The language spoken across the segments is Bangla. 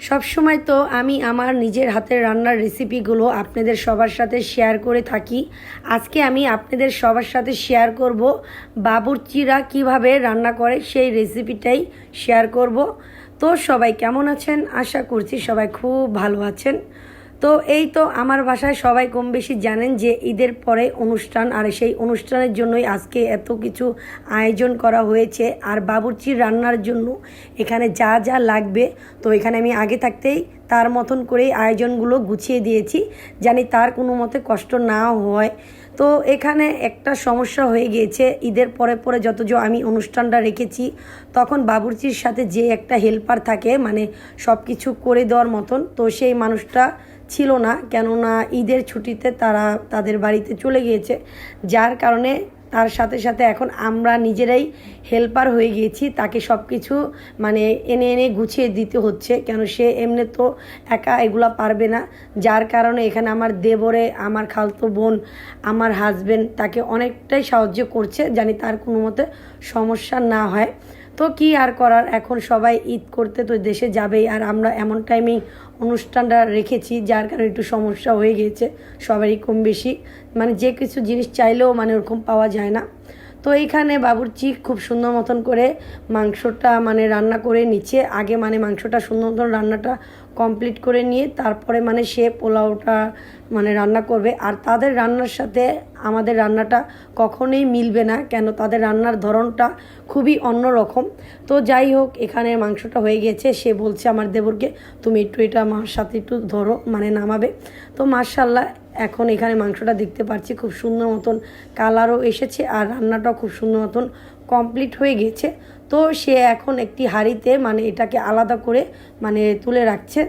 সব সময় তো আমি আমার নিজের হাতের রান্নার রেসিপিগুলো আপনাদের সবার সাথে শেয়ার করে থাকি। আজকে আমি আপনাদের সবার সাথে শেয়ার করব বাবুর্চিরা কিভাবে রান্না করে সেই রেসিপিটাই শেয়ার করব। তো সবাই কেমন আছেন? আশা করছি সবাই খুব ভালো আছেন। তো এই তো আমার বাসায় সবাই কম বেশি জানেন যে ঈদের পরে অনুষ্ঠান, আর সেই অনুষ্ঠানের জন্যই আজকে এত কিছু আয়োজন করা হয়েছে। আর বাবুর্চির রান্নার জন্য এখানে যা যা লাগবে, তো এখানে আমি আগে থাকতেই তার মতন করেই আয়োজনগুলো গুছিয়ে দিয়েছি, জানি তার কোনো মতে কষ্ট না হয়। তো এখানে একটা সমস্যা হয়ে গিয়েছে, ঈদের পরে পরে যত আমি অনুষ্ঠানটা রেখেছি, তখন বাবুর্চির সাথে যে একটা হেল্পার থাকে, মানে সব কিছু করে দেওয়ার মতন, তো সেই মানুষটা ছিল না। কেননা ঈদের ছুটিতে তারা তাদের বাড়িতে চলে গিয়েছে, যার কারণে তার সাথে সাথে এখন আমরা নিজেরাই হেল্পার হয়ে গিয়েছি। তাকে সব কিছু মানে এনে এনে গুছিয়ে দিতে হচ্ছে, কেন সে এমনি তো একা এগুলা পারবে না। যার কারণে এখানে আমার দেবরে, আমার খালতো বোন, আমার হাজবেন্ড তাকে অনেকটাই সাহায্য করছে, জানি তার কোনো মতে সমস্যা না হয়। তো কি আর করার, এখন সবাই ঈদ করতে তো দেশে যাবেই, আর আমরা এমন টাইমেই অনুষ্ঠানটা রেখেছি, যার কারণে একটু সমস্যা হয়ে গিয়েছে সবারই কম বেশি। মানে যে কিছু জিনিস চাইলেও মানে ওরকম পাওয়া যায় না। তো এইখানে বাবুর্চি খুব সুন্দর মতন করে মাংসটা মানে রান্না করে নিচ্ছে আগে, মানে মাংসটা সুন্দর মতন রান্নাটা কমপ্লিট করে নিয়ে তারপরে মানে সে পোলাওটা মানে রান্না করবে। আর তাদের রান্নার সাথে আমাদের রান্নাটা কখনোই মিলবে না, কেন তাদের রান্নার ধরনটা খুবই অন্যরকম। তো যাই হোক, এখানে মাংসটা হয়ে গেছে। সে বলছে আমার দেবরকে, তুমি একটু এটা আমার সাথে একটু ধরো, মানে নামাবে। তো মাশাআল্লাহ, এখন এখানে মাংসটা দেখতে পাচ্ছি খুব সুন্দর মতন কালারও এসেছে, আর রান্নাটাও খুব সুন্দর মতন কমপ্লিট হয়ে গেছে। তো সে এখন একটি হাঁড়িতে মানে এটাকে আলাদা করে মানে তুলে রাখছে,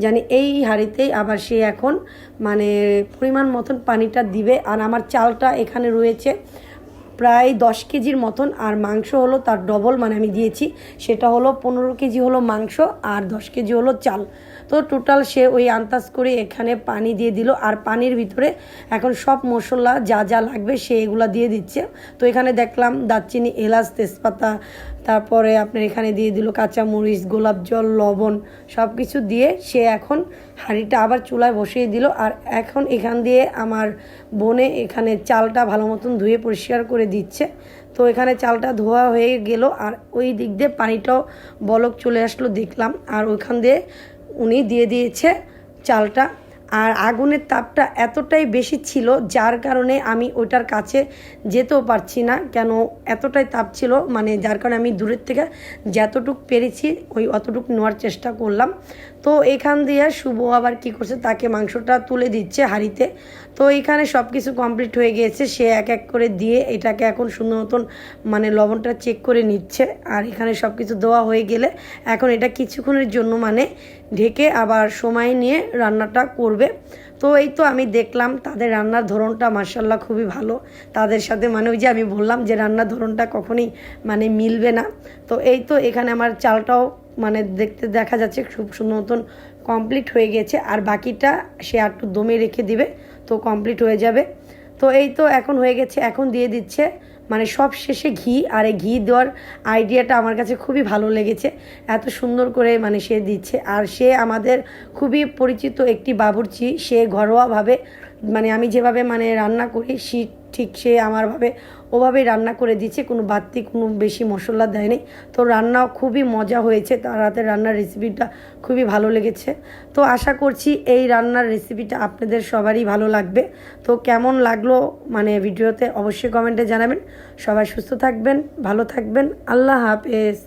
জানি এই হাঁড়িতেই আবার সে এখন মানে পরিমাণ মতন পানিটা দিবে। আর আমার চালটা এখানে রয়েছে প্রায় 10 কেজির মতন, আর মাংস হলো তার ডবল, মানে আমি দিয়েছি সেটা হলো 15 কেজি হলো মাংস, আর 10 কেজি হলো চাল। তো টোটাল সে ওই আন্দাজ করে এখানে পানি দিয়ে দিল, আর পানির ভিতরে এখন সব মশলা যা যা লাগবে সে এগুলা দিয়ে দিচ্ছে। তো এখানে দেখলাম দারচিনি, এলাচ, তেজপাতা, তারপরে আপনার এখানে দিয়ে দিল কাঁচামরিচ, গোলাপ জল, লবণ, সব কিছু দিয়ে সে এখন হাঁড়িটা আবার চুলায় বসিয়ে দিল। আর এখন এখান দিয়ে আমার বোনে এখানে চালটা ভালো মতন ধুয়ে পরিষ্কার করে দিচ্ছে। তো এখানে চালটা ধোয়া হয়ে গেল, আর ওই দিক দিয়ে পানিটাও বলক চলে আসলো দেখলাম, আর ওইখান দিয়ে উনি দিয়ে দিয়েছে চালটা। আর আগুনের তাপটা এতটাই বেশি ছিল, যার কারণে আমি ওইটার কাছে যেতেও পারছি না, কেন এতটাই তাপ ছিল, মানে যার কারণে আমি দূরের থেকে যতটুক পেরেছি ওই অতটুক নেওয়ার চেষ্টা করলাম। তো এখান দিয়ে শুভ আবার কি করছে, তাকে মাংসটা তুলে দিচ্ছে হাঁড়িতে। তো এখানে সব কিছু কমপ্লিট হয়ে গিয়েছে, সে এক এক করে দিয়ে এটাকে এখন সুন্দর মতন মানে লবণটা চেক করে নিচ্ছে। আর এখানে সব কিছু দেওয়া হয়ে গেলে এখন এটা কিছুক্ষণের জন্য মানে ঢেকে আবার সময় নিয়ে রান্নাটা করবে। তো এই তো আমি দেখলাম তাদের রান্নার ধরনটা মাশাআল্লাহ খুবই ভালো। তাদের সাথে মানে ওই যে আমি বললাম যে রান্নার ধরনটা কখনই মানে মিলবে না। তো এই তো এখানে আমার চালটাও মানে দেখা যাচ্ছে খুব সুন্দর মতন কমপ্লিট হয়ে গেছে, আর বাকিটা সে একটু দমে রেখে দিবে, তো কমপ্লিট হয়ে যাবে। তো এই তো এখন হয়ে গেছে, এখন দিয়ে দিচ্ছে মানে সব শেষে ঘি। আর এই ঘি দেওয়ার আইডিয়াটা আমার কাছে খুবই ভালো লেগেছে, এত সুন্দর করে মানে সে দিচ্ছে। আর সে আমাদের খুবই পরিচিত একটি বাবুর্চি, সে ঘরোয়াভাবে মানে আমি যেভাবে মানে রান্না করি ঠিক সে আমারভাবে ওভাবেই রান্না করে দিচ্ছে, কোনো বাড়তি কোনো বেশি মশলা দেয়নি। তো রান্নাও খুবই মজা হয়েছে, তার হাতের রান্নার রেসিপিটা খুবই ভালো লেগেছে। তো আশা করছি এই রান্নার রেসিপিটা আপনাদের সবারই ভালো লাগবে। তো কেমন লাগলো মানে ভিডিওতে অবশ্যই কমেন্টে জানাবেন। সবাই সুস্থ থাকবেন, ভালো থাকবেন, আল্লাহ হাফেজ।